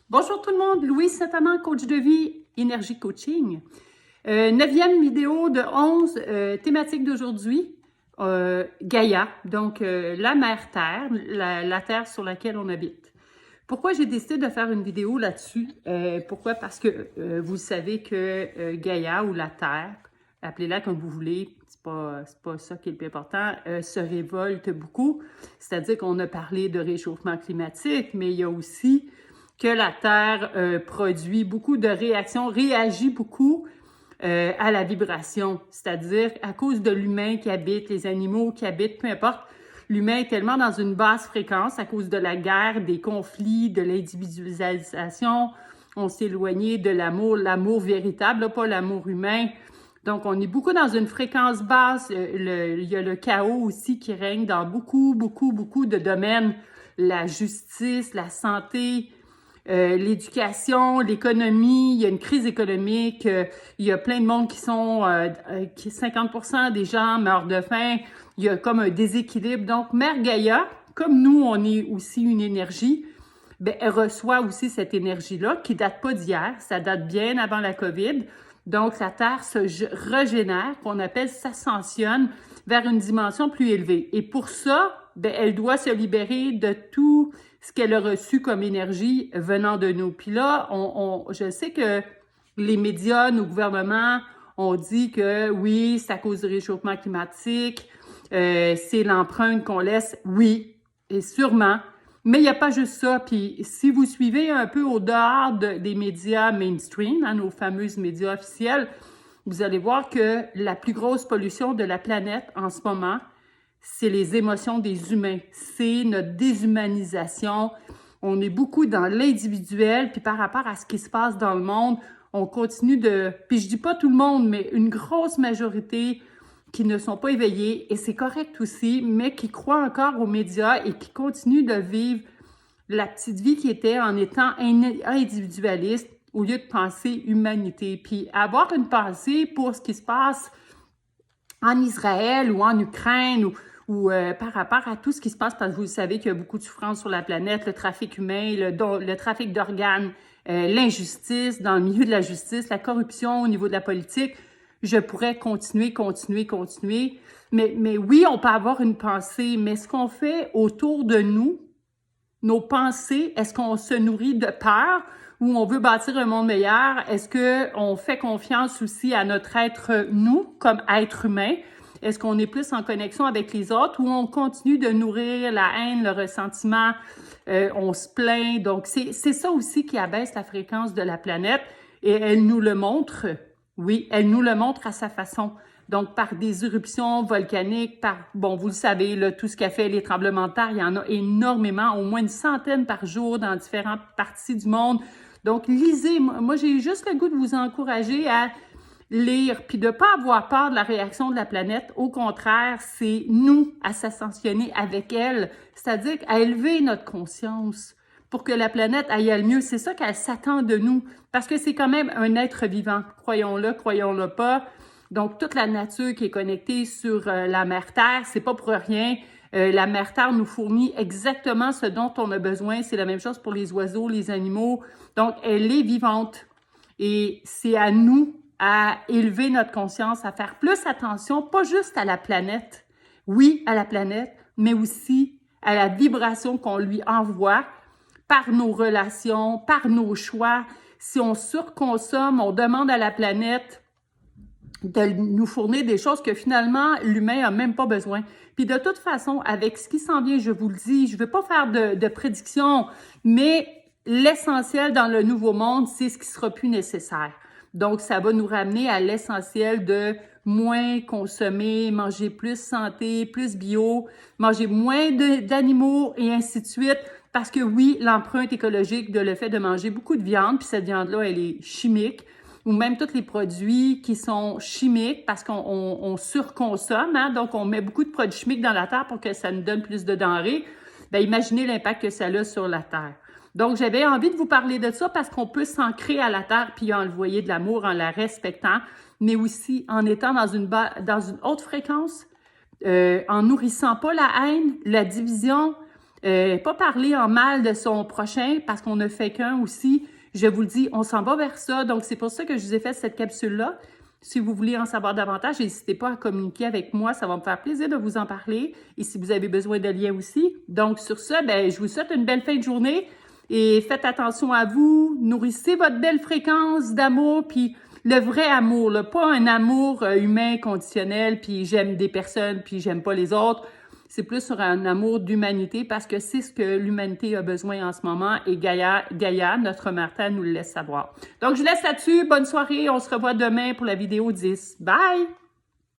Bonjour tout le monde, Louise Saint-Amand, coach de vie, énergie coaching. 9e vidéo de 11 thématiques d'aujourd'hui. Gaïa, donc la mère Terre, la Terre sur laquelle on habite. Pourquoi j'ai décidé de faire une vidéo là-dessus? Pourquoi? Parce que vous savez que Gaïa ou la Terre, appelez-la comme vous voulez, c'est pas ça qui est le plus important, se révolte beaucoup. C'est-à-dire qu'on a parlé de réchauffement climatique, mais il y a aussi que la Terre produit beaucoup de réactions, réagit beaucoup à la vibration, c'est-à-dire à cause de l'humain qui habite, les animaux qui habitent, peu importe. L'humain est tellement dans une basse fréquence à cause de la guerre, des conflits, de l'individualisation. On s'est éloigné de l'amour véritable, là, pas l'amour humain. Donc, on est beaucoup dans une fréquence basse. Il y a le chaos aussi qui règne dans beaucoup de domaines. La justice, la santé, l'éducation, l'économie, il y a une crise économique, il y a plein de monde qui sont, 50% des gens meurent de faim, il y a comme un déséquilibre. Donc, Mère Gaïa, comme nous, on est aussi une énergie, bien, elle reçoit aussi cette énergie-là qui date pas d'hier, ça date bien avant la COVID. Donc, la Terre se régénère, qu'on appelle s'ascensionne vers une dimension plus élevée. Et pour ça, bien, elle doit se libérer de tout ce qu'elle a reçu comme énergie venant de nous. Puis là, je sais que les médias, nos gouvernements ont dit que oui, c'est à cause du réchauffement climatique, c'est l'empreinte qu'on laisse. Oui, et sûrement. Mais il n'y a pas juste ça. Puis si vous suivez un peu au dehors des médias mainstream, hein, nos fameux médias officiels, vous allez voir que la plus grosse pollution de la planète en ce moment, c'est les émotions des humains. C'est notre déshumanisation. On est beaucoup dans l'individuel, puis par rapport à ce qui se passe dans le monde, on continue de... Puis je dis pas tout le monde, mais une grosse majorité qui ne sont pas éveillés, et c'est correct aussi, mais qui croient encore aux médias et qui continuent de vivre la petite vie qui était en étant individualiste au lieu de penser humanité. Puis avoir une pensée pour ce qui se passe en Israël ou en Ukraine ou par rapport à tout ce qui se passe, parce que vous savez qu'il y a beaucoup de souffrance sur la planète, le trafic humain, le trafic d'organes, l'injustice dans le milieu de la justice, la corruption au niveau de la politique. Je pourrais continuer. Mais oui, on peut avoir une pensée, mais ce qu'on fait autour de nous, nos pensées, est-ce qu'on se nourrit de peur ou on veut bâtir un monde meilleur? Est-ce qu'on fait confiance aussi à notre être, nous, comme être humain? Est-ce qu'on est plus en connexion avec les autres ou on continue de nourrir la haine, le ressentiment, on se plaint? Donc, c'est ça aussi qui abaisse la fréquence de la planète et elle nous le montre. Oui, elle nous le montre à sa façon. Donc, par des éruptions volcaniques, bon, vous le savez, là, tout ce qu'a fait les tremblements de terre, il y en a énormément, au moins une centaine par jour dans différentes parties du monde. Donc, lisez. Moi, j'ai juste le goût de vous encourager à lire, puis de ne pas avoir peur de la réaction de la planète. Au contraire, c'est nous à s'ascensionner avec elle, c'est-à-dire à élever notre conscience pour que la planète aille mieux. C'est ça qu'elle s'attend de nous, parce que c'est quand même un être vivant, croyons-le pas. Donc, toute la nature qui est connectée sur la mère Terre, c'est pas pour rien. La mère Terre nous fournit exactement ce dont on a besoin. C'est la même chose pour les oiseaux, les animaux. Donc, elle est vivante. Et c'est à nous à élever notre conscience, à faire plus attention, pas juste à la planète. Oui, à la planète, mais aussi à la vibration qu'on lui envoie par nos relations, par nos choix. Si on surconsomme, on demande à la planète de nous fournir des choses que finalement, l'humain n'a même pas besoin. Puis de toute façon, avec ce qui s'en vient, je vous le dis, je ne veux pas faire de prédictions, mais l'essentiel dans le nouveau monde, c'est ce qui sera plus nécessaire. Donc, ça va nous ramener à l'essentiel de moins consommer, manger plus santé, plus bio, manger moins d'animaux et ainsi de suite. Parce que oui, l'empreinte écologique de le fait de manger beaucoup de viande, puis cette viande-là, elle est chimique, ou même tous les produits qui sont chimiques parce qu'on surconsomme, hein? Donc on met beaucoup de produits chimiques dans la terre pour que ça nous donne plus de denrées. Bien, imaginez l'impact que ça a sur la terre. Donc j'avais envie de vous parler de ça parce qu'on peut s'ancrer à la terre puis envoyer de l'amour en la respectant, mais aussi en étant dans une haute fréquence, en nourrissant pas la haine, la division, pas parler en mal de son prochain parce qu'on ne fait qu'un aussi. Je vous le dis, on s'en va vers ça. Donc, c'est pour ça que je vous ai fait cette capsule-là. Si vous voulez en savoir davantage, n'hésitez pas à communiquer avec moi. Ça va me faire plaisir de vous en parler. Et si vous avez besoin de liens aussi. Donc, sur ce, ben, je vous souhaite une belle fin de journée. Et faites attention à vous. Nourrissez votre belle fréquence d'amour. Puis le vrai amour, là, pas un amour humain conditionnel. Puis j'aime des personnes, puis j'aime pas les autres. C'est plus sur un amour d'humanité parce que c'est ce que l'humanité a besoin en ce moment et Gaïa, notre mère Terre, nous le laisse savoir. Donc, je vous laisse là-dessus. Bonne soirée. On se revoit demain pour la vidéo 10. Bye!